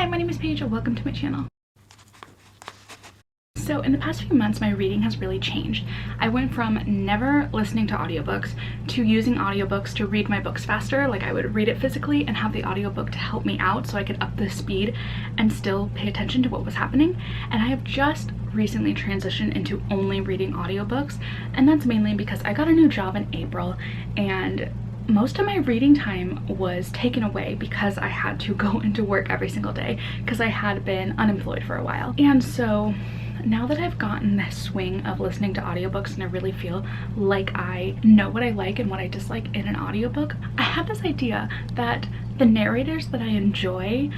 Hi, my name is Paige and welcome to my channel. So in the past few months, my reading has really changed. I went from never listening to audiobooks to using audiobooks to read my books faster. Like I would read it physically and have the audiobook to help me out so I could up the speed and still pay attention to what was happening. And I have just recently transitioned into only reading audiobooks, and that's mainly because I got a new job in April and most of my reading time was taken away because I had to go into work every single day because I had been unemployed for a while. And so now that I've gotten the swing of listening to audiobooks and I really feel like I know what I like and what I dislike in an audiobook, I have this idea that the narrators that I enjoy,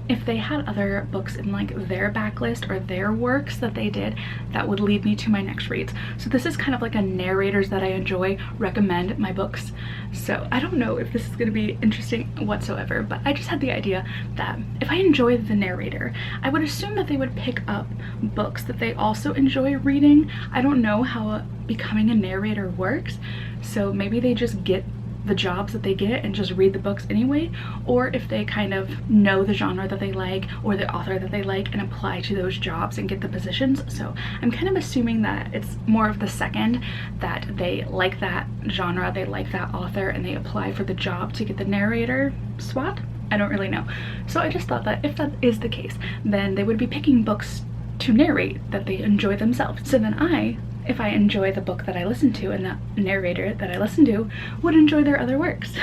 if they had other books in like their backlist or their works that they did, that would lead me to my next reads. So this is kind of like a narrators that I enjoy recommend my books. So I don't know if this is going to be interesting whatsoever, but I just had the idea that if I enjoy the narrator, I would assume that they would pick up books that they also enjoy reading. I don't know how becoming a narrator works, so maybe they just get the jobs that they get and just read the books anyway, or if they kind of know the genre that they like or the author that they like and apply to those jobs and get the positions. So I'm kind of assuming that it's more of the second, that they like that genre, they like that author, and they apply for the job to get the narrator spot. I don't really know. So I just thought that if that is the case, then they would be picking books to narrate that they enjoy themselves. So then if I enjoy the book that I listen to and the narrator that I listen to would enjoy their other works.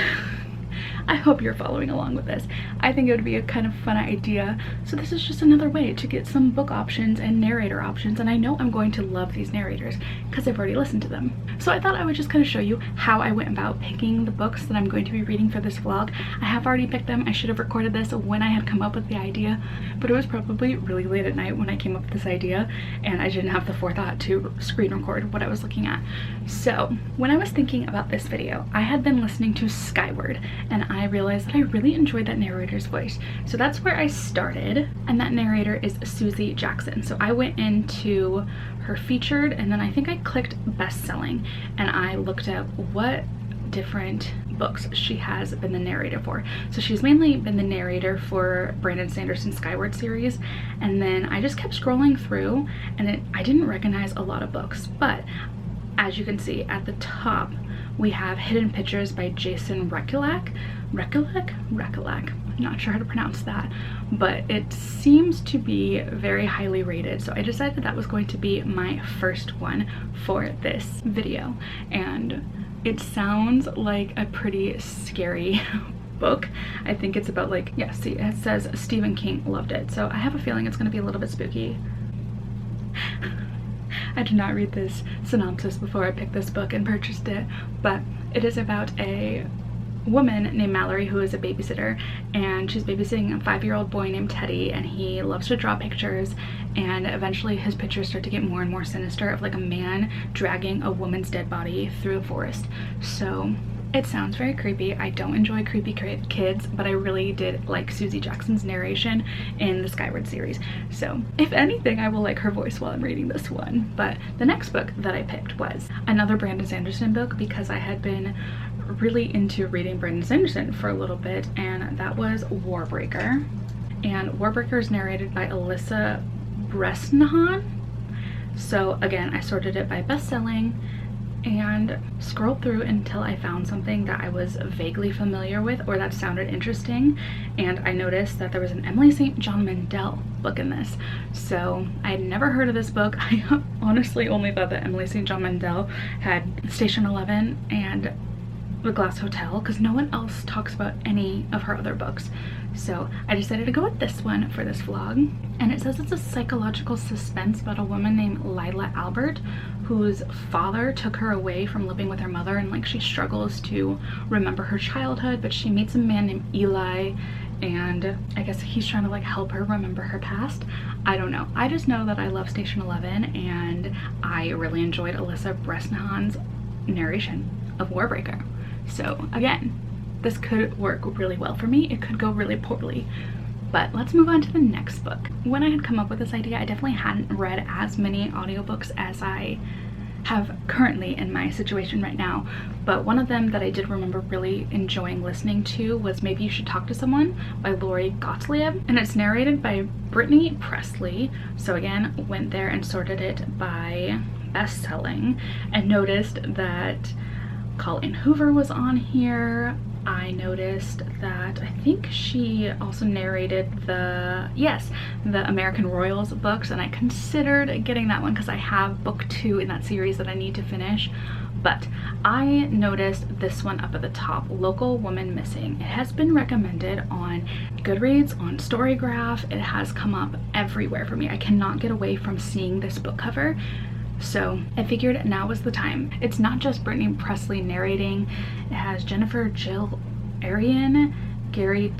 I hope you're following along with this. I think it would be a kind of fun idea. So this is just another way to get some book options and narrator options, and I know I'm going to love these narrators because I've already listened to them. So I thought I would just kind of show you how I went about picking the books that I'm going to be reading for this vlog. I have already picked them. I should have recorded this when I had come up with the idea, but it was probably really late at night when I came up with this idea and I didn't have the forethought to screen record what I was looking at. So when I was thinking about this video, I had been listening to Skyward and I realized that I really enjoyed that narrator's voice. So that's where I started, and that narrator is Susi Jackson. So I went into her featured and then I think I clicked best-selling and I looked at what different books she has been the narrator for. So she's mainly been the narrator for Brandon Sanderson's Skyward series, and then I just kept scrolling through and I didn't recognize a lot of books, but as you can see at the top we have Hidden Pictures by Jason Rekulak. I'm not sure how to pronounce that, but it seems to be very highly rated. So I decided that was going to be my first one for this video. And it sounds like a pretty scary book. I think it's about like, yeah, see, it says Stephen King loved it. So I have a feeling it's going to be a little bit spooky. I did not read this synopsis before I picked this book and purchased it, but it is about a woman named Mallory who is a babysitter, and she's babysitting a 5-year-old boy named Teddy, and he loves to draw pictures, and eventually his pictures start to get more and more sinister of like a man dragging a woman's dead body through the forest. So it sounds very creepy. I don't enjoy creepy kids, but I really did like Susi Jackson's narration in the Skyward series. So if anything, I will like her voice while I'm reading this one. But the next book that I picked was another Brandon Sanderson book because I had been really into reading Brandon Sanderson for a little bit, and that was Warbreaker. And Warbreaker is narrated by Alyssa Bresnahan. So again, I sorted it by best-selling and scrolled through until I found something that I was vaguely familiar with or that sounded interesting, and I noticed that there was an Emily St. John Mandel book in this. So I had never heard of this book. I honestly only thought that Emily St. John Mandel had Station 11 and The Glass Hotel because no one else talks about any of her other books. So I decided to go with this one for this vlog, and it says it's a psychological suspense about a woman named Lila Albert whose father took her away from living with her mother, and like she struggles to remember her childhood, but she meets a man named Eli and I guess he's trying to like help her remember her past. I don't know. I just know that I love Station 11 and I really enjoyed Alyssa Bresnahan's narration of Warbreaker. So again, this could work really well for me. It could go really poorly. But let's move on to the next book. When I had come up with this idea, I definitely hadn't read as many audiobooks as I have currently in my situation right now, but one of them that I did remember really enjoying listening to was Maybe You Should Talk to Someone by Lori Gottlieb, and it's narrated by Brittany Presley. So again, went there and sorted it by best-selling and noticed that Colleen Hoover was on here. I noticed that I think she also narrated the American Royals books, and I considered getting that one because I have book 2 in that series that I need to finish. But I noticed this one up at the top, Local Woman Missing. It has been recommended on Goodreads, on Storygraph. It has come up everywhere for me. I cannot get away from seeing this book cover. So I figured now was the time. It's not just Brittany Presley narrating. It has Jennifer Jill Arian, Gary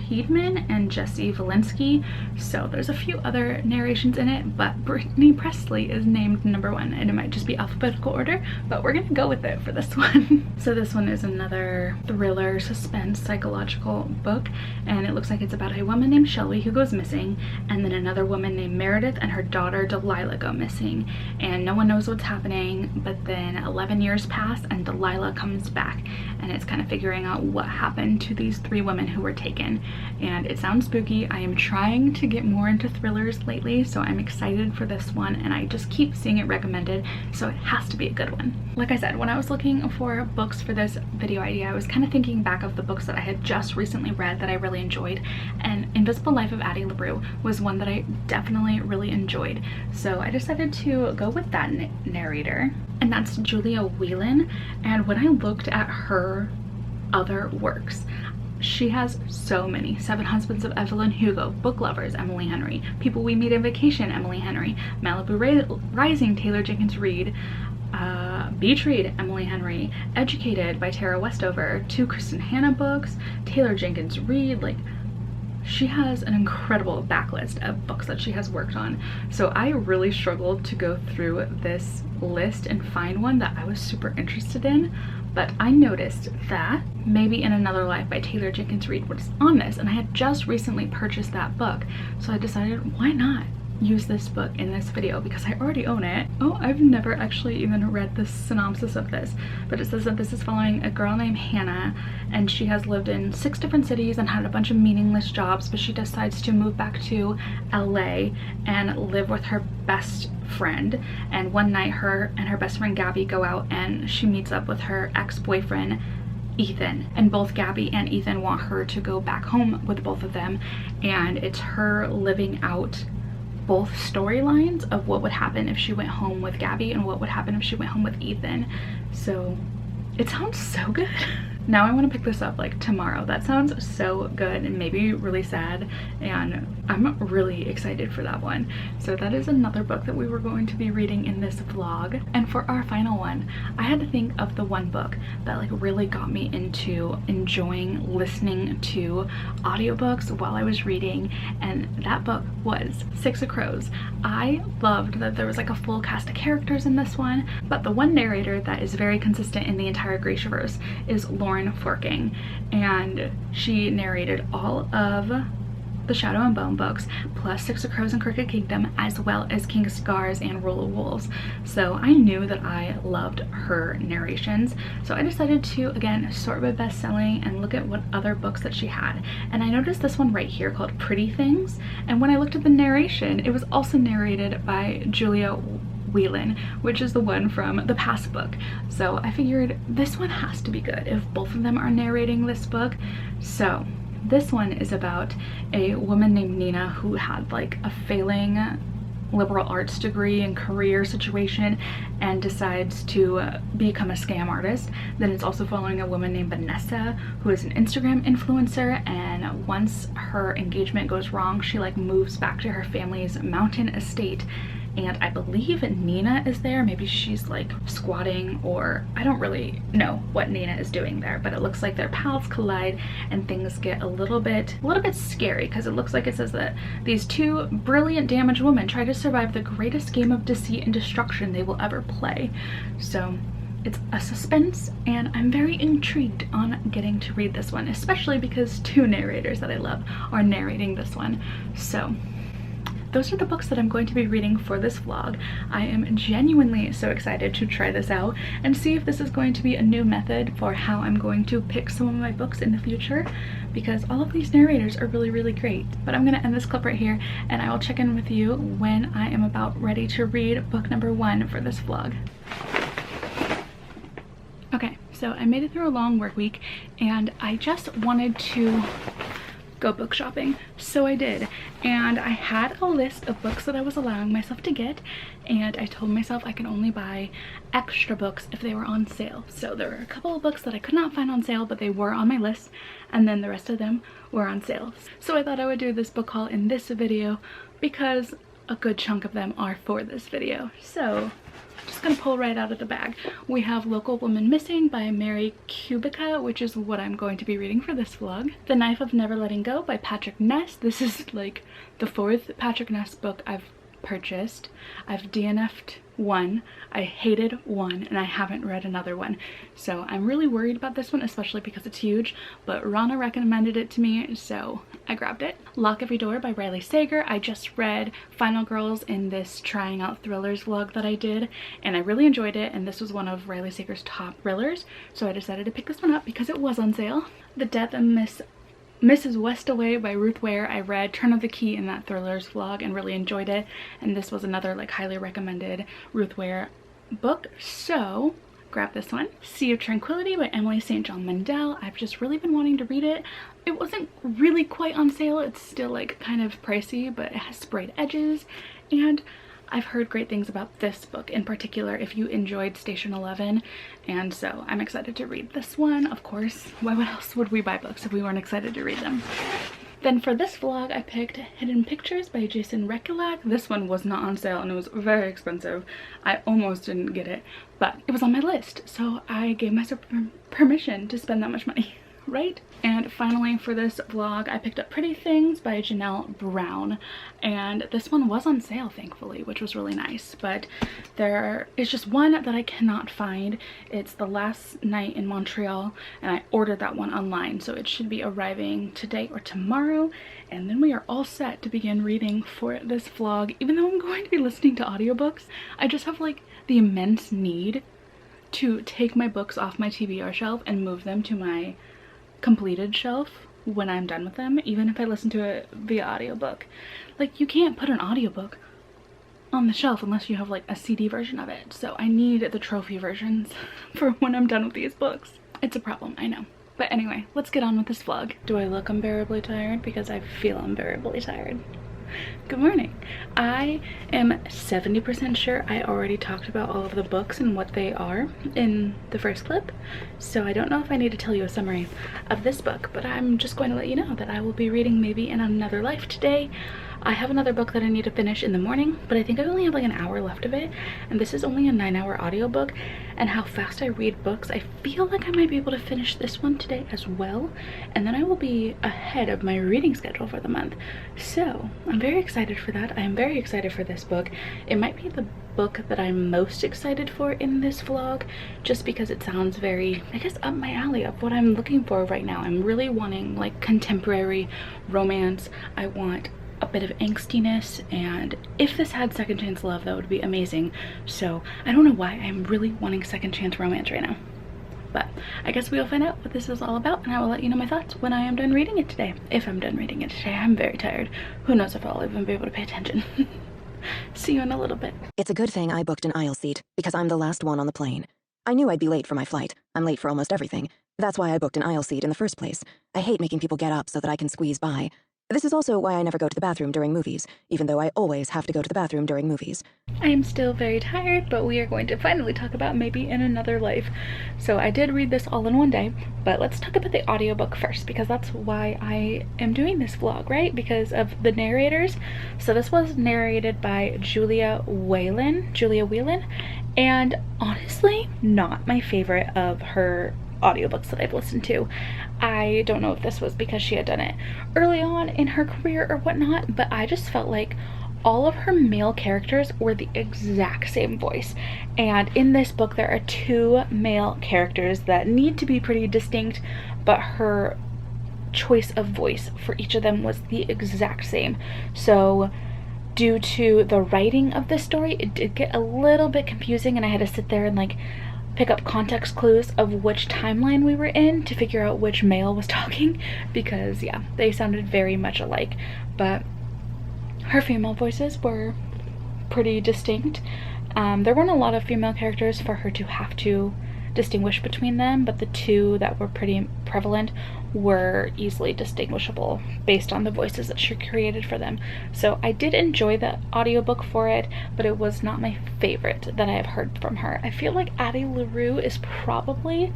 Tiedman, and Jesse Valinsky. So there's a few other narrations in it, but Brittany Presley is named #1, and it might just be alphabetical order, but we're gonna go with it for this one. So this one is another thriller, suspense, psychological book, and it looks like it's about a woman named Shelley who goes missing, and then another woman named Meredith and her daughter Delilah go missing, and no one knows what's happening. But then 11 years pass and Delilah comes back, and it's kind of figuring out what happened to these 3 women who were taken. And it sounds spooky. I am trying to get more into thrillers lately, so I'm excited for this one, and I just keep seeing it recommended, so it has to be a good one. Like I said, when I was looking for books for this video idea, I was kind of thinking back of the books that I had just recently read that I really enjoyed, and Invisible Life of Addie LaRue was one that I definitely really enjoyed. So I decided to go with that narrator, and that's Julia Whelan. And when I looked at her other works, she has so many. 7 Husbands of Evelyn Hugo, Book Lovers, Emily Henry, People We Meet on Vacation, Emily Henry, Malibu Rising, Taylor Jenkins Reid, Beach Read, Emily Henry, Educated by Tara Westover, 2 Kristen Hanna books, Taylor Jenkins Reid. Like, she has an incredible backlist of books that she has worked on. So I really struggled to go through this list and find one that I was super interested in. But I noticed that Maybe in Another Life by Taylor Jenkins Reid was on this, and I had just recently purchased that book. So I decided, why not use this book in this video, because I already own it. Oh, I've never actually even read the synopsis of this, but it says that this is following a girl named Hannah, and she has lived in 6 different cities and had a bunch of meaningless jobs, but she decides to move back to LA and live with her best friend. And one night her and her best friend Gabby go out, and she meets up with her ex-boyfriend Ethan, and both Gabby and Ethan want her to go back home with both of them, and it's her living out both storylines of what would happen if she went home with Gabby and what would happen if she went home with Ethan. So it sounds so good. Now I want to pick this up like tomorrow. That sounds so good and maybe really sad, and I'm really excited for that one. So that is another book that we were going to be reading in this vlog. And for our final one, I had to think of the one book that like really got me into enjoying listening to audiobooks while I was reading, and that book was 6 of Crows. I loved that there was like a full cast of characters in this one, but the one narrator that is very consistent in the entire Graciaverse is Lauren Forking, and she narrated all of the Shadow and Bone books, plus 6 of Crows and Crooked Kingdom, as well as King of Scars and Rule of Wolves. So I knew that I loved her narrations, so I decided to again sort by best-selling and look at what other books that she had. And I noticed this one right here called Pretty Things, and when I looked at the narration, it was also narrated by Julia Whelan, which is the one from the past book. So I figured this one has to be good if both of them are narrating this book. So this one is about a woman named Nina who had like a failing liberal arts degree and career situation and decides to become a scam artist. Then it's also following a woman named Vanessa who is an Instagram influencer, and once her engagement goes wrong, she like moves back to her family's mountain estate, and I believe Nina is there. Maybe she's like squatting, or I don't really know what Nina is doing there, but it looks like their paths collide and things get a little bit scary, because it looks like it says that these 2 brilliant damaged women try to survive the greatest game of deceit and destruction they will ever play. So it's a suspense, and I'm very intrigued on getting to read this one, especially because 2 narrators that I love are narrating this one. So those are the books that I'm going to be reading for this vlog. I am genuinely so excited to try this out and see if this is going to be a new method for how I'm going to pick some of my books in the future, because all of these narrators are really, really great. But I'm gonna end this clip right here, and I will check in with you when I am about ready to read book number 1 for this vlog. Okay, so I made it through a long work week, and I just wanted to go book shopping, so I did. And I had a list of books that I was allowing myself to get, and I told myself I could only buy extra books if they were on sale. So there were a couple of books that I could not find on sale, but they were on my list, and then the rest of them were on sale. So I thought I would do this book haul in this video because a good chunk of them are for this video. So just gonna pull right out of the bag. We have Local Woman Missing by Mary Kubica, which is what I'm going to be reading for this vlog. The Knife of Never Letting Go by Patrick Ness. This is like the 4th Patrick Ness book I've purchased. I've DNF'd one, I hated one, and I haven't read another one. So I'm really worried about this one, especially because it's huge, but Rana recommended it to me, so I grabbed it. Lock Every Door by Riley Sager. I just read Final Girls in this Trying Out Thrillers vlog that I did, and I really enjoyed it, and this was one of Riley Sager's top thrillers, so I decided to pick this one up because it was on sale. The Death of Mrs. Westaway by Ruth Ware. I read Turn of the Key in that thrillers vlog and really enjoyed it, and this was another like highly recommended Ruth Ware book, so grab this one. Sea of Tranquility by Emily St. John Mandel. I've just really been wanting to read it. It wasn't really quite on sale. It's still like kind of pricey, but it has sprayed edges, and I've heard great things about this book in particular if you enjoyed Station 11, and so I'm excited to read this one. Of course, why else would we buy books if we weren't excited to read them? Then for this vlog, I picked Hidden Pictures by Jason Rekulak. This one was not on sale and it was very expensive. I almost didn't get it, but it was on my list, so I gave myself permission to spend that much money. Right? And finally for this vlog, I picked up Pretty Things by Janelle Brown, and this one was on sale thankfully, which was really nice, but there is just one that I cannot find. It's The Last Night in Montreal, and I ordered that one online, so it should be arriving today or tomorrow, and then we are all set to begin reading for this vlog. Even though I'm going to be listening to audiobooks, I just have like the immense need to take my books off my TBR shelf and move them to my completed shelf when I'm done with them, even if I listen to it via audiobook. Like, you can't put an audiobook on the shelf unless you have like a CD version of it, so I need the trophy versions for when I'm done with these books. It's a problem, I know. But anyway, let's get on with this vlog. Do I look unbearably tired? Because I feel unbearably tired. Good morning. I am 70% sure I already talked about all of the books and what they are in the first clip, so I don't know if I need to tell you a summary of this book, but I'm just going to let you know that I will be reading Maybe in Another Life today. I have another book that I need to finish in the morning, but I think I only have like an hour left of it, and this is only a 9-hour audiobook, and how fast I read books, I feel like I might be able to finish this one today as well, and then I will be ahead of my reading schedule for the month. So I'm very excited for that. I am very excited for this book. It might be the book that I'm most excited for in this vlog, just because it sounds very, I guess, up my alley of what I'm looking for right now. I'm really wanting like contemporary romance. I want a bit of angstiness, and if this had second chance love, that would be amazing. So I don't know why I'm really wanting second chance romance right now, but I guess we'll find out what this is all about, and I will let you know my thoughts when I am done reading it today. If I'm done reading it today. I'm very tired. Who knows if I'll even be able to pay attention. See you in a little bit. It's a good thing I booked an aisle seat, because I'm the last one on the plane. I knew I'd be late for my flight. I'm late for almost everything. That's why I booked an aisle seat in the first place. I hate making people get up so that I can squeeze by. This is also why I never go to the bathroom during movies, even though I always have to go to the bathroom during movies. I am still very tired, but we are going to finally talk about Maybe in Another Life. So I did read this all in one day, but let's talk about the audiobook first, because that's why I am doing this vlog, right? Because of the narrators. So this was narrated by Julia Whelan, and honestly, not my favorite of her audiobooks that I've listened to. I don't know if this was because she had done it early on in her career or whatnot, but I just felt like all of her male characters were the exact same voice. And in this book there are 2 male characters that need to be pretty distinct, but her choice of voice for each of them was the exact same. So due to the writing of this story, it did get a little bit confusing, and I had to sit there and like pick up context clues of which timeline we were in to figure out which male was talking, because yeah, they sounded very much alike. But her female voices were pretty distinct. There weren't a lot of female characters for her to have to distinguish between them, but the two that were pretty prevalent were easily distinguishable based on the voices that she created for them. So I did enjoy the audiobook for it, but it was not my favorite that I have heard from her. I feel like Addie LaRue is probably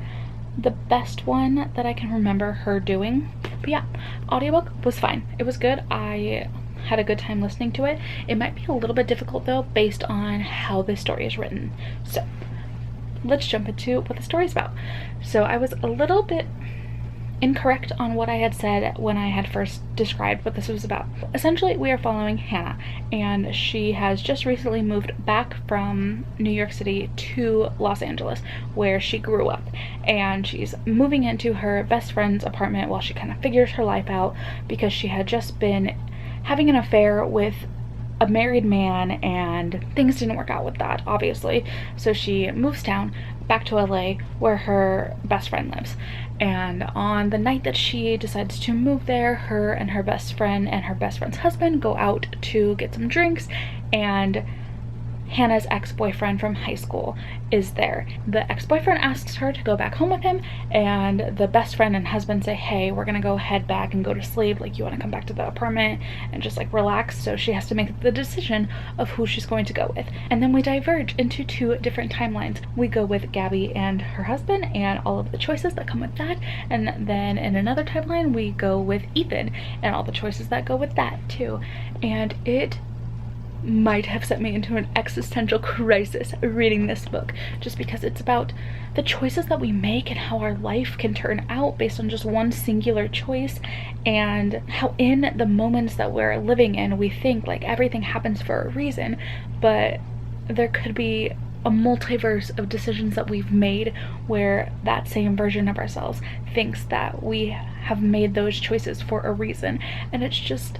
the best one that I can remember her doing. But yeah, audiobook was fine. It was good. I had a good time listening to it. It might be a little bit difficult though based on how the story is written. So let's jump into what the story is about. So I was a little bit incorrect on what I had said when I had first described what this was about. Essentially, we are following Hannah, and she has just recently moved back from New York City to Los Angeles, where she grew up, and she's moving into her best friend's apartment while she kind of figures her life out, because she had just been having an affair with a married man and things didn't work out with that, obviously. So she moves down back to LA where her best friend lives. And on the night that she decides to move there, her and her best friend and her best friend's husband go out to get some drinks, and Hannah's ex-boyfriend from high school is there. The ex-boyfriend asks her to go back home with him, and the best friend and husband say, hey, we're gonna go head back and go to sleep, like you want to come back to the apartment and just like relax. So she has to make the decision of who she's going to go with. And then we diverge into two different timelines. We go with Gabby and her husband and all of the choices that come with that, and then in another timeline we go with Ethan and all the choices that go with that too. And it might have sent me into an existential crisis reading this book, just because it's about the choices that we make and how our life can turn out based on just one singular choice, and how in the moments that we're living in we think like everything happens for a reason, but there could be a multiverse of decisions that we've made where that same version of ourselves thinks that we have made those choices for a reason. And it's just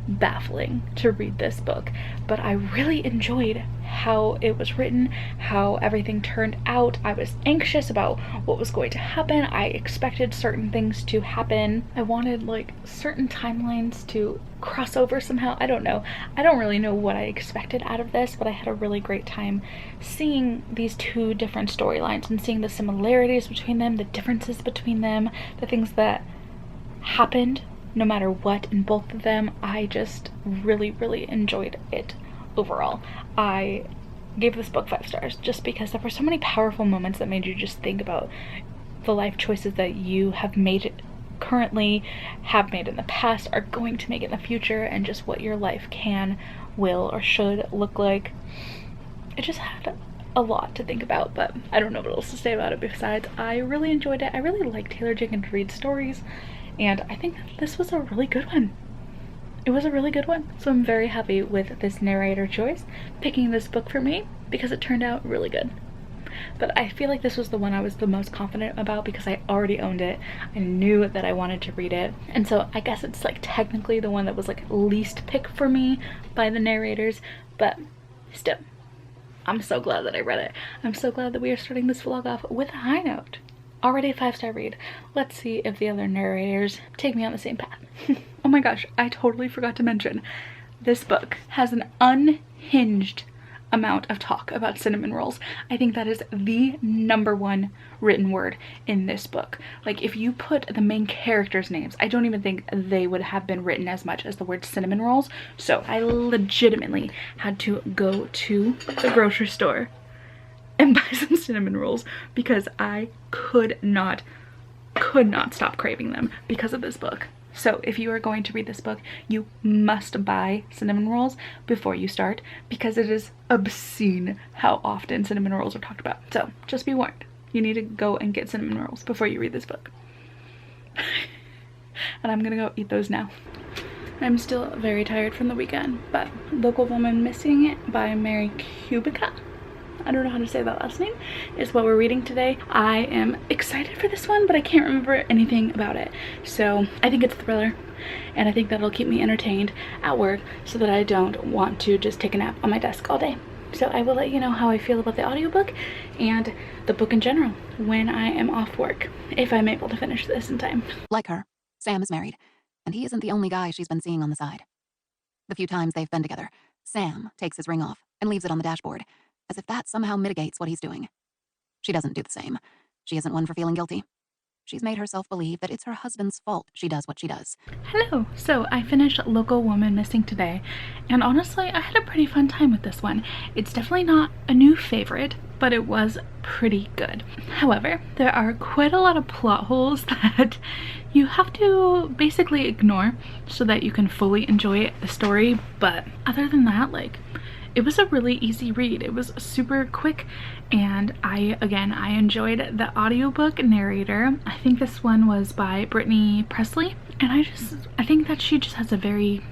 baffling to read this book, but I really enjoyed how it was written, how everything turned out. I was anxious about what was going to happen. I expected certain things to happen. I wanted like certain timelines to cross over somehow. I don't know. I don't really know what I expected out of this, but I had a really great time seeing these two different storylines and seeing the similarities between them, the differences between them, the things that happened no matter what in both of them. I just really enjoyed it overall. I gave this book 5 stars just because there were so many powerful moments that made you just think about the life choices that you have made currently, have made in the past, are going to make in the future, and just what your life can, will, or should look like. It just had a lot to think about, but I don't know what else to say about it besides I really enjoyed it. I really like Taylor Jenkins Reid stories, and I think this was a really good one. It was a really good one. So I'm very happy with this narrator choice, picking this book for me, because it turned out really good. But I feel like this was the one I was the most confident about because I already owned it. I knew that I wanted to read it. And so I guess it's like technically the one that was like least picked for me by the narrators, but still, I'm so glad that I read it. I'm so glad that we are starting this vlog off with a high note. Already a 5-star read. Let's see if the other narrators take me on the same path. Oh my gosh, I totally forgot to mention, this book has an unhinged amount of talk about cinnamon rolls. I think that is the #1 written word in this book. Like, if you put the main characters' names, I don't even think they would have been written as much as the word cinnamon rolls. So I legitimately had to go to the grocery store and buy some cinnamon rolls because I could not stop craving them because of this book. So if you are going to read this book, you must buy cinnamon rolls before you start, because it is obscene how often cinnamon rolls are talked about. So just be warned, you need to go and get cinnamon rolls before you read this book. And I'm gonna go eat those now. I'm still very tired from the weekend, but Local Woman Missing by Mary Kubica. I don't know how to say that last name, is what we're reading today. I am excited for this one, but I can't remember anything about it. So I think it's a thriller, and I think that'll keep me entertained at work so that I don't want to just take a nap on my desk all day. So I will let you know how I feel about the audiobook and the book in general when I am off work, if I'm able to finish this in time. Like her, Sam is married, and he isn't the only guy she's been seeing on the side. The few times they've been together, Sam takes his ring off and leaves it on the dashboard, as if that somehow mitigates what he's doing. She doesn't do the same. She isn't one for feeling guilty. She's made herself believe that it's her husband's fault she does what she does. Hello! So I finished Local Woman Missing today, and honestly I had a pretty fun time with this one. It's definitely not a new favorite, but it was pretty good. However, there are quite a lot of plot holes that you have to basically ignore so that you can fully enjoy the story, but other than that, like, it was a really easy read. It was super quick, and I enjoyed the audiobook narrator. I think this one was by Brittany Presley, and I think that she just has a very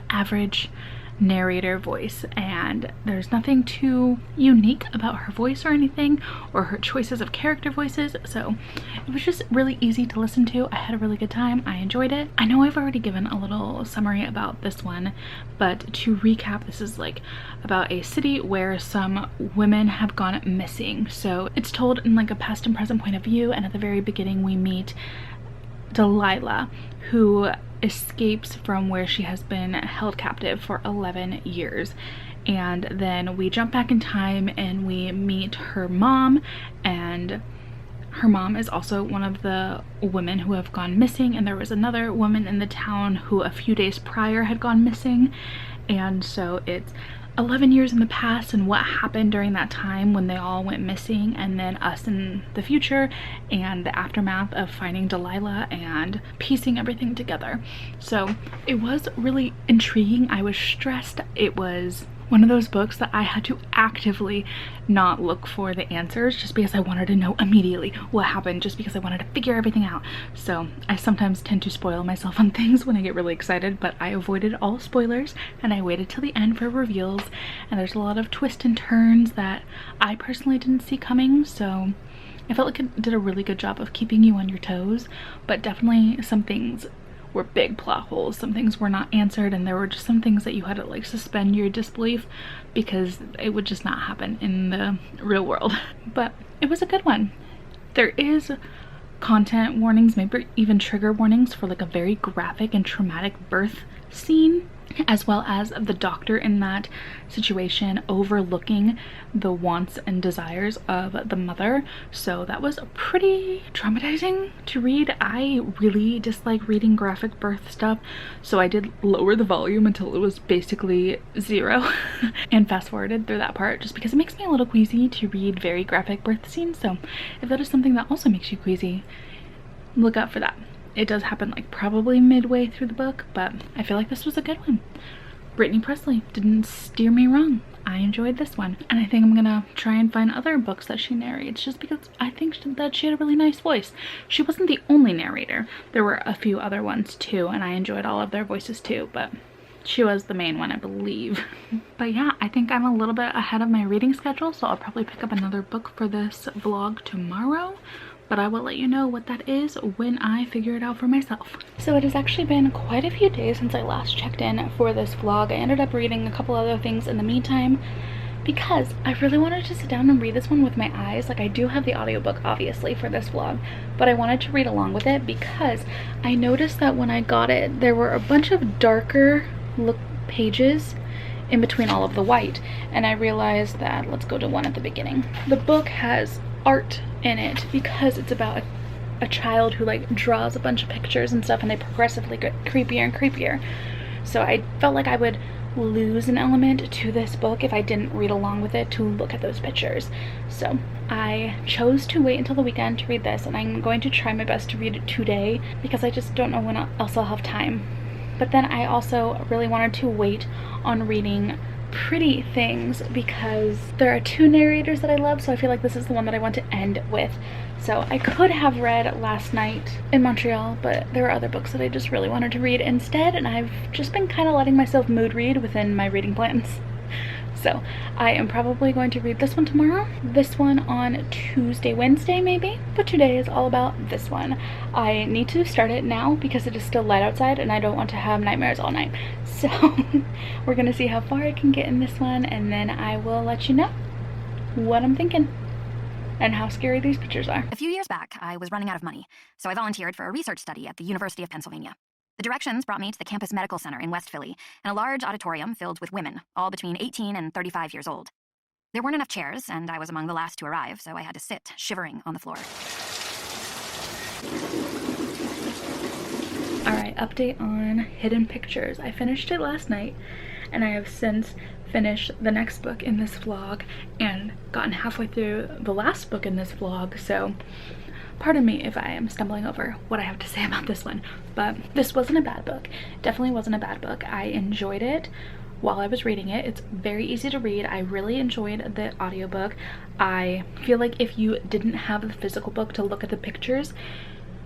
average narrator voice, and there's nothing too unique about her voice or anything, or her choices of character voices, so it was just really easy to listen to. I had a really good time. I enjoyed it. I know I've already given a little summary about this one, but to recap, this is like about a city where some women have gone missing. So it's told in like a past and present point of view, and at the very beginning we meet Delilah, who escapes from where she has been held captive for 11 years. And then we jump back in time and we meet her mom, and her mom is also one of the women who have gone missing, and there was another woman in the town who a few days prior had gone missing. And so it's 11 years in the past and what happened during that time when they all went missing, and then us in the future and the aftermath of finding Delilah and piecing everything together. So it was really intriguing. I was stressed. It was one of those books that I had to actively not look for the answers just because I wanted to know immediately what happened, just because I wanted to figure everything out. So I sometimes tend to spoil myself on things when I get really excited, but I avoided all spoilers and I waited till the end for reveals, and there's a lot of twists and turns that I personally didn't see coming, so I felt like it did a really good job of keeping you on your toes. But definitely some things were big plot holes. Some things were not answered, and there were just some things that you had to like suspend your disbelief because it would just not happen in the real world. But it was a good one. There is content warnings, maybe even trigger warnings for like a very graphic and traumatic birth scene, as well as the doctor in that situation overlooking the wants and desires of the mother. So that was pretty traumatizing to read. I really dislike reading graphic birth stuff, so I did lower the volume until it was basically 0 and fast forwarded through that part just because it makes me a little queasy to read very graphic birth scenes. So if that is something that also makes you queasy, look out for that. It does happen like probably midway through the book, but I feel like this was a good one. Brittany Presley didn't steer me wrong. I enjoyed this one, and I think I'm gonna try and find other books that she narrates just because I think that she had a really nice voice. She wasn't the only narrator. There were a few other ones too, and I enjoyed all of their voices too, but she was the main one, I believe. But yeah, I think I'm a little bit ahead of my reading schedule, so I'll probably pick up another book for this vlog tomorrow. But I will let you know what that is when I figure it out for myself. So it has actually been quite a few days since I last checked in for this vlog. I ended up reading a couple other things in the meantime because I really wanted to sit down and read this one with my eyes. Like, I do have the audiobook obviously for this vlog, but I wanted to read along with it because I noticed that when I got it, there were a bunch of darker look pages in between all of the white, and I realized that, let's go to one at the beginning. The book has art in it because it's about a child who like draws a bunch of pictures and stuff, and they progressively get creepier and creepier. So I felt like I would lose an element to this book if I didn't read along with it to look at those pictures. So I chose to wait until the weekend to read this, and I'm going to try my best to read it today because I just don't know when else I'll have time. But then I also really wanted to wait on reading Pretty Things because there are 2 narrators that I love, so I feel like this is the one that I want to end with. So I could have read Last Night in Montreal, but there were other books that I just really wanted to read instead, and I've just been kind of letting myself mood read within my reading plans. So I am probably going to read this one tomorrow, this one on Tuesday, Wednesday maybe, but today is all about this one. I need to start it now because it is still light outside and I don't want to have nightmares all night. So we're gonna see how far I can get in this one, and then I will let you know what I'm thinking and how scary these pictures are. A few years back, I was running out of money, so I volunteered for a research study at the University of Pennsylvania. The directions brought me to the campus medical center in West Philly, and a large auditorium filled with women, all between 18 and 35 years old. There weren't enough chairs, and I was among the last to arrive, so I had to sit, shivering, on the floor. Alright, update on Hidden Pictures. I finished it last night, and I have since finished the next book in this vlog and gotten halfway through the last book in this vlog, so pardon me if I am stumbling over what I have to say about this one. But this wasn't a bad book. Definitely wasn't a bad book. I enjoyed it while I was reading it. It's very easy to read. I really enjoyed the audiobook. I feel like if you didn't have the physical book to look at the pictures,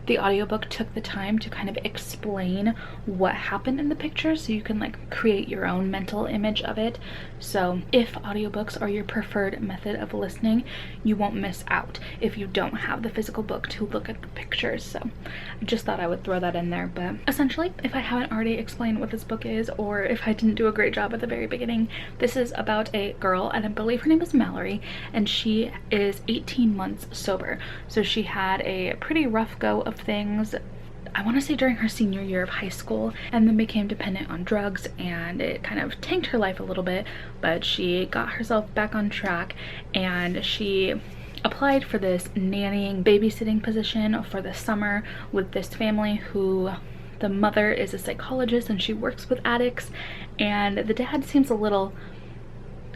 the audiobook took the time to kind of explain what happened in the pictures, so you can like create your own mental image of it. So if audiobooks are your preferred method of listening, you won't miss out if you don't have the physical book to look at the pictures. So I just thought I would throw that in there. But essentially, if I haven't already explained what this book is, or if I didn't do a great job at the very beginning, this is about a girl, and I believe her name is Mallory, and she is 18 months sober. So she had a pretty rough go of things, I want to say during her senior year of high school, and then became dependent on drugs, and it kind of tanked her life a little bit, but she got herself back on track, and she applied for this nannying, babysitting position for the summer with this family who, the mother is a psychologist and she works with addicts, and the dad seems a little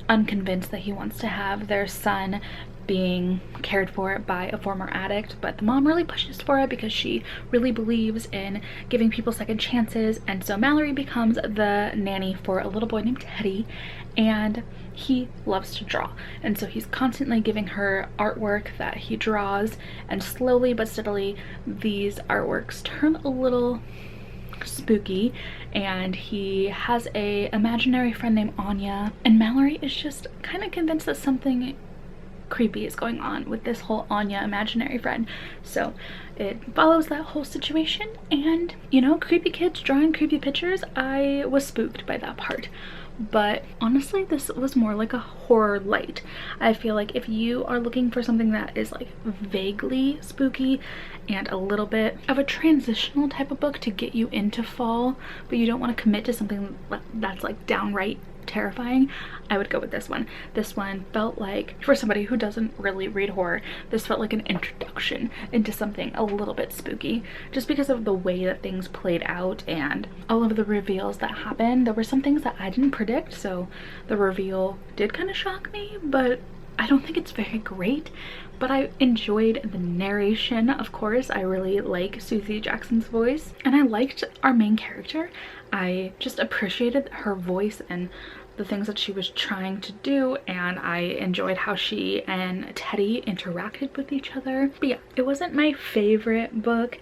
unconvinced that he wants to have their son being cared for by a former addict, but the mom really pushes for it because she really believes in giving people second chances. And so Mallory becomes the nanny for a little boy named Teddy, and he loves to draw, and so he's constantly giving her artwork that he draws, and slowly but steadily these artworks turn a little spooky, and he has a imaginary friend named Anya, and Mallory is just kind of convinced that something creepy is going on with this whole Anya imaginary friend. So it follows that whole situation, and you know, creepy kids drawing creepy pictures, I was spooked by that part. But honestly, this was more like a horror light. I feel like if you are looking for something that is like vaguely spooky and a little bit of a transitional type of book to get you into fall, but you don't want to commit to something that's like downright terrifying, I would go with this one. This one felt like, for somebody who doesn't really read horror, this felt like an introduction into something a little bit spooky, just because of the way that things played out and all of the reveals that happened. There were some things that I didn't predict, so the reveal did kind of shock me, but I don't think it's very great. But I enjoyed the narration, of course. I really like Susi Jackson's voice, and I liked our main character. I just appreciated her voice and the things that she was trying to do, and I enjoyed how she and Teddy interacted with each other. But yeah, it wasn't my favorite book.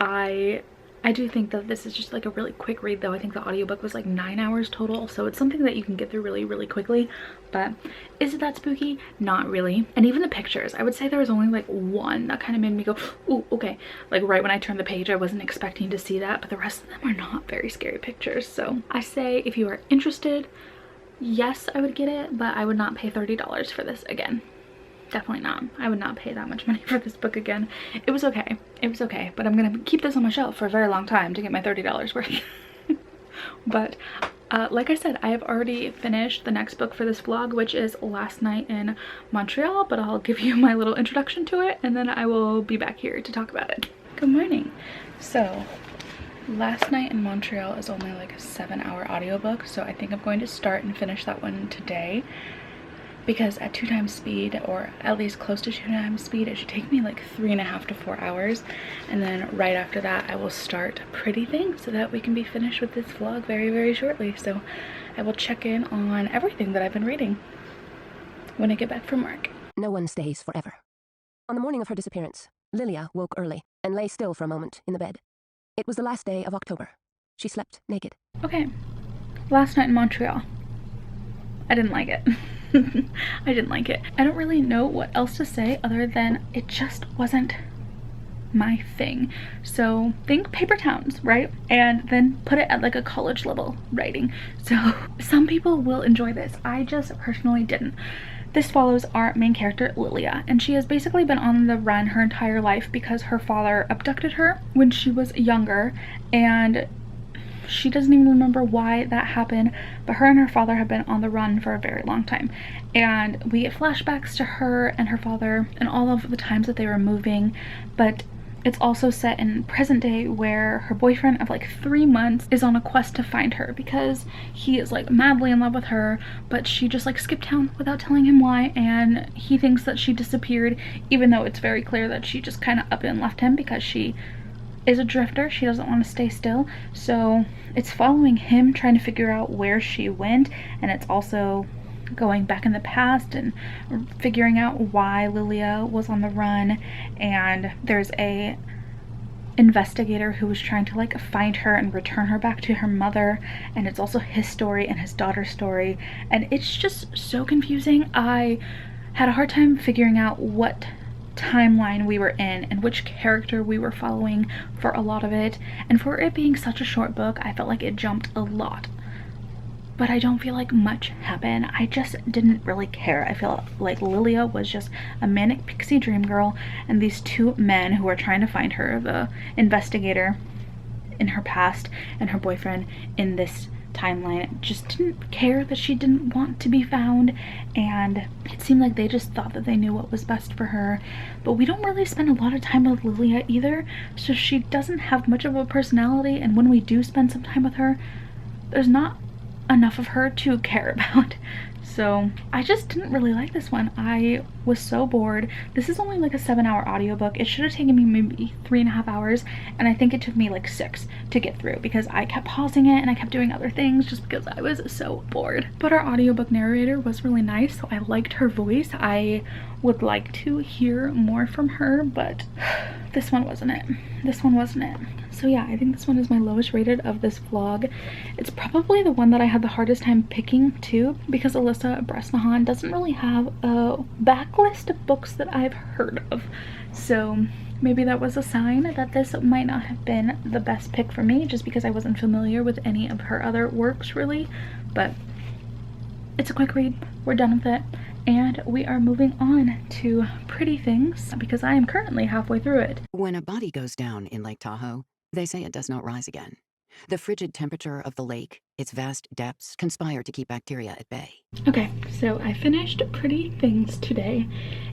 I do think that this is just like a really quick read, though. I think the audiobook was like 9 hours total, so it's something that you can get through really quickly. But is it that spooky? Not really. And even the pictures, I would say there was only like one that kind of made me go, ooh, okay. Like right when I turned the page, I wasn't expecting to see that, but the rest of them are not very scary pictures. So I say if you are interested, yes, I would get it, but I would not pay $30 for this again. Definitely not. I would not pay that much money for this book again. It was okay. It was okay, but I'm gonna keep this on my shelf for a very long time to get my $30 worth. But like I said, I have already finished the next book for this vlog, which is Last Night in Montreal, but I'll give you my little introduction to it, and then I will be back here to talk about it. Good morning. So Last Night in Montreal is only like a 7-hour audiobook, so I think I'm going to start and finish that one today, because at 2 times speed, or at least close to 2 times speed, it should take me like 3.5 to 4 hours. And then right after that, I will start Pretty Things so that we can be finished with this vlog very shortly. So I will check in on everything that I've been reading when I get back from work. No one stays forever. On the morning of her disappearance, Lilia woke early and lay still for a moment in the bed. It was the last day of October. She slept naked. Okay, Last Night in Montreal. I didn't like it. I didn't like it. I don't really know what else to say other than it just wasn't my thing. So think paper towns, right? And then put it at like a college level writing. So some people will enjoy this. I just personally didn't. This follows our main character, Lilia, and she has basically been on the run her entire life because her father abducted her when she was younger, and she doesn't even remember why that happened, but her and her father have been on the run for a very long time. And we get flashbacks to her and her father and all of the times that they were moving, but it's also set in present day where her boyfriend of like 3 months is on a quest to find her because he is like madly in love with her, but she just like skipped town without telling him why, and he thinks that she disappeared even though it's very clear that she just kind of up and left him because she is a drifter. She doesn't want to stay still. So it's following him trying to figure out where she went, and it's also going back in the past and figuring out why Lilia was on the run. And there's a investigator who was trying to like find her and return her back to her mother, and it's also his story and his daughter's story, and it's just so confusing. I had a hard time figuring out what timeline we were in and which character we were following for a lot of it, and for it being such a short book I felt like it jumped a lot, but I don't feel like much happened. I just didn't really care. I feel like Lilia was just a manic pixie dream girl, and these two men who are trying to find her, the investigator in her past and her boyfriend in this timeline, just didn't care that she didn't want to be found, and it seemed like they just thought that they knew what was best for her. But we don't really spend a lot of time with Lilia either, so she doesn't have much of a personality, and when we do spend some time with her, there's not enough of her to care about. So I just didn't really like this one. I was so bored. This is only like a 7-hour audiobook. It should have taken me maybe 3.5 hours, and I think it took me like 6 to get through because I kept pausing it and I kept doing other things just because I was so bored. But our audiobook narrator was really nice, so I liked her voice. I would like to hear more from her, but this one wasn't it. This one wasn't it. So yeah, I think this one is my lowest rated of this vlog. It's probably the one that I had the hardest time picking too, because Alyssa Bresnahan doesn't really have a backlist of books that I've heard of. So maybe that was a sign that this might not have been the best pick for me, just because I wasn't familiar with any of her other works really. But it's a quick read. We're done with it. And we are moving on to Pretty Things because I am currently halfway through it. When a body goes down in Lake Tahoe, they say it does not rise again. The frigid temperature of the lake, its vast depths, conspire to keep bacteria at bay. Okay, so I finished Pretty Things today,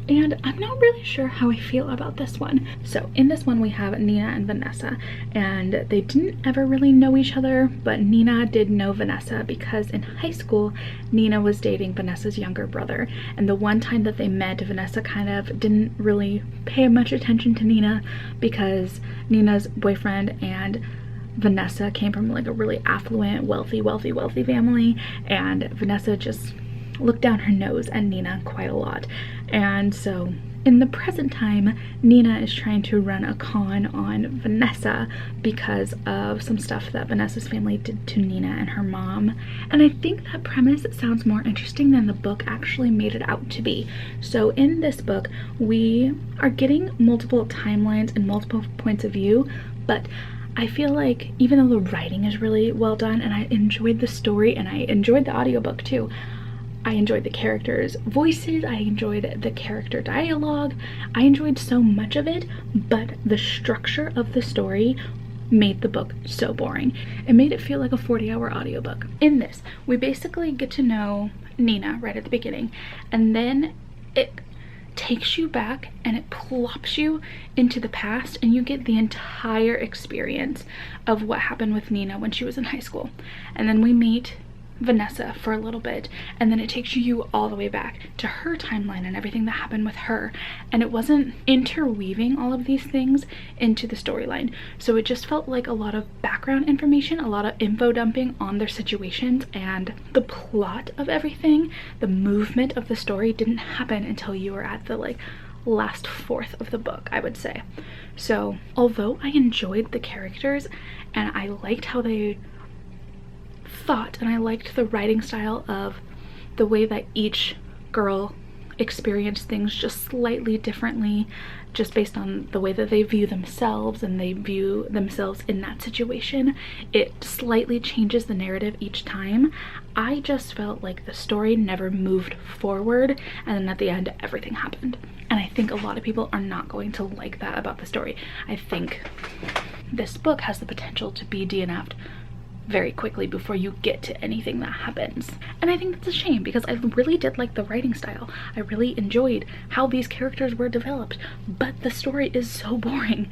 and I'm not really sure how I feel about this one. So in this one we have Nina and Vanessa, and they didn't ever really know each other, but Nina did know Vanessa because in high school Nina was dating Vanessa's younger brother, and the one time that they met, Vanessa kind of didn't really pay much attention to Nina because Nina's boyfriend and Vanessa came from like a really affluent, wealthy family, and Vanessa just looked down her nose at Nina quite a lot. And so in the present time, Nina is trying to run a con on Vanessa because of some stuff that Vanessa's family did to Nina and her mom. And I think that premise sounds more interesting than the book actually made it out to be. So in this book, we are getting multiple timelines and multiple points of view, but I feel like even though the writing is really well done and I enjoyed the story and I enjoyed the audiobook too, I enjoyed the characters' voices, I enjoyed the character dialogue, I enjoyed so much of it, but the structure of the story made the book so boring. It made it feel like a 40-hour audiobook. In this, we basically get to know Nina right at the beginning, and then it takes you back and it plops you into the past, and you get the entire experience of what happened with Nina when she was in high school. And then we meet Vanessa for a little bit, and then it takes you all the way back to her timeline and everything that happened with her, and it wasn't interweaving all of these things into the storyline, so it just felt like a lot of background information, a lot of info dumping on their situations, and the plot of everything, the movement of the story didn't happen until you were at the like last fourth of the book, I would say. So although I enjoyed the characters and I liked how they thought, and I liked the writing style of the way that each girl experience things just slightly differently, just based on the way that they view themselves and they view themselves in that situation. It slightly changes the narrative each time. I just felt like the story never moved forward, and then at the end everything happened. And I think a lot of people are not going to like that about the story. I think this book has the potential to be DNF'd very quickly before you get to anything that happens. And I think that's a shame, because I really did like the writing style. I really enjoyed how these characters were developed, but the story is so boring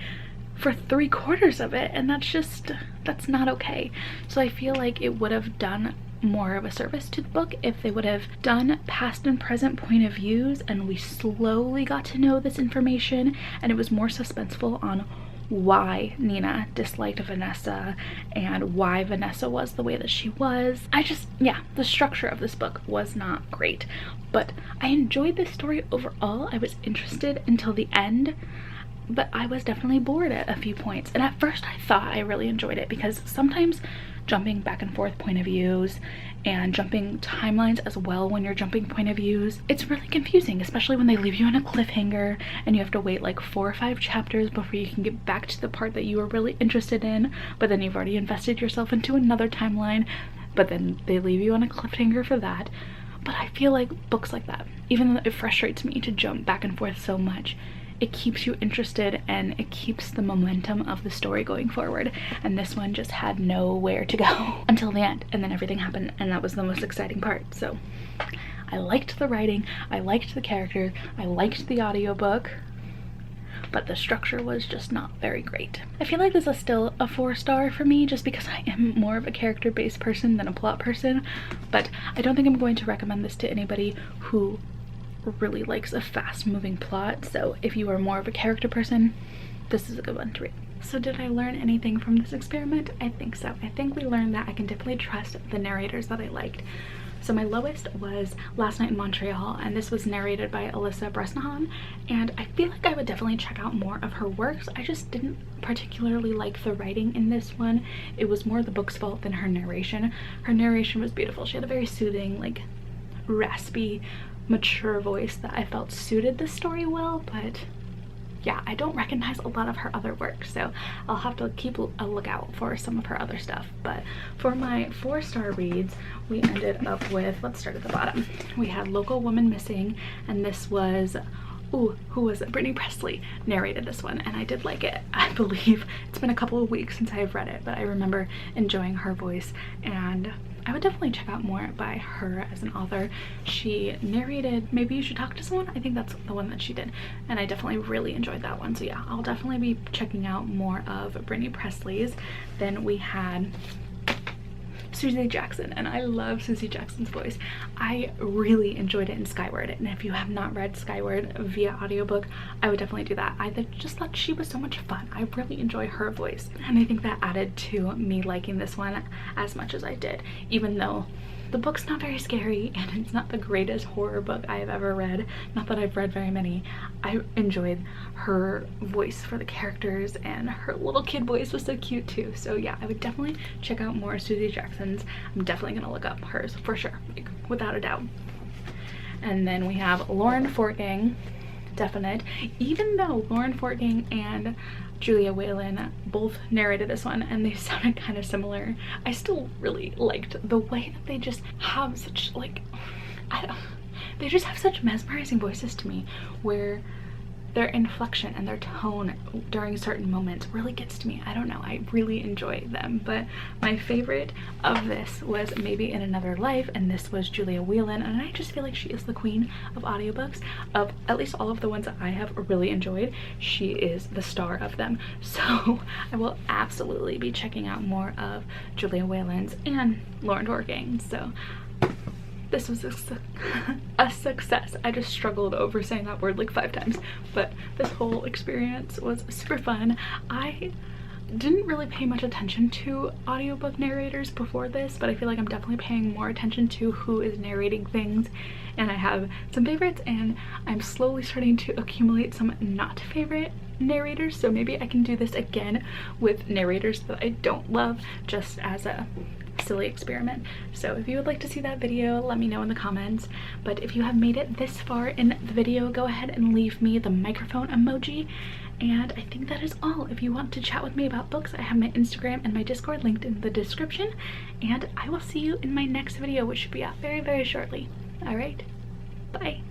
for 3/4 of it, and that's not okay. So I feel like it would have done more of a service to the book if they would have done past and present point of views, and we slowly got to know this information, and it was more suspenseful on why Nina disliked Vanessa and why Vanessa was the way that she was. The structure of this book was not great, but I enjoyed this story overall. I was interested until the end, but I was definitely bored at a few points. And at first I thought I really enjoyed it, because sometimes jumping back and forth point of views and jumping timelines as well, when you're jumping point of views, it's really confusing, especially when they leave you on a cliffhanger and you have to wait like 4 or 5 chapters before you can get back to the part that you were really interested in, but then you've already invested yourself into another timeline, but then they leave you on a cliffhanger for that. But I feel like books like that, even though it frustrates me to jump back and forth so much, it keeps you interested and it keeps the momentum of the story going forward. And this one just had nowhere to go until the end, and then everything happened, and that was the most exciting part. So I liked the writing, I liked the characters, I liked the audiobook, but the structure was just not very great. I feel like this is still a 4-star for me, just because I am more of a character-based person than a plot person, but I don't think I'm going to recommend this to anybody who really likes a fast-moving plot. So if you are more of a character person, this is a good one to read. So did I learn anything from this experiment? I think so. I think we learned that I can definitely trust the narrators that I liked. So my lowest was Last Night in Montreal, and this was narrated by Alyssa Bresnahan, and I feel like I would definitely check out more of her works. I just didn't particularly like the writing in this one. It was more the book's fault than her narration. Her narration was beautiful. She had a very soothing, like raspy, mature voice that I felt suited the story well, but yeah, I don't recognize a lot of her other work, so I'll have to keep a lookout for some of her other stuff. But for my 4-star reads, we ended up with, let's start at the bottom. We had Local Woman Missing, and this was, who was it? Brittany Presley narrated this one, and I did like it. I believe it's been a couple of weeks since I've read it, but I remember enjoying her voice, and I would definitely check out more by her as an author. She narrated Maybe You Should Talk to Someone. I think that's the one that she did, and I definitely really enjoyed that one. So yeah, I'll definitely be checking out more of Brittany Presley's. Then we had Susi Jackson, and I love Susi Jackson's voice. I really enjoyed it in Skyward, and if you have not read Skyward via audiobook, I would definitely do that. I just thought she was so much fun. I really enjoy her voice, and I think that added to me liking this one as much as I did, even though the book's not very scary and it's not the greatest horror book I have ever read. Not that I've read very many. I enjoyed her voice for the characters, and her little kid voice was so cute too. So yeah, I would definitely check out more Susi Jackson's. I'm definitely gonna look up hers for sure, like, without a doubt. And then we have Lauren Fortgang, definite. Even though Lauren Fortgang and Julia Whalen both narrated this one and they sounded kind of similar, I still really liked the way that they just have such, like, they just have such mesmerizing voices to me, where their inflection and their tone during certain moments really gets to me. I don't know, I really enjoy them. But my favorite of this was Maybe in Another Life, and this was Julia Whelan, and I just feel like she is the queen of audiobooks. Of at least all of the ones that I have really enjoyed, she is the star of them. So I will absolutely be checking out more of Julia Whelan's and Lauren Fortgang. So this was a success. I just struggled over saying that word like 5 times, but this whole experience was super fun. I didn't really pay much attention to audiobook narrators before this, but I feel like I'm definitely paying more attention to who is narrating things, and I have some favorites, and I'm slowly starting to accumulate some not favorite narrators, so maybe I can do this again with narrators that I don't love, just as a silly experiment. So if you would like to see that video, let me know in the comments. But if you have made it this far in the video, go ahead and leave me the microphone emoji. And I think that is all. If you want to chat with me about books, I have my Instagram and my Discord linked in the description, and I will see you in my next video, which should be out very, very shortly. All right, bye.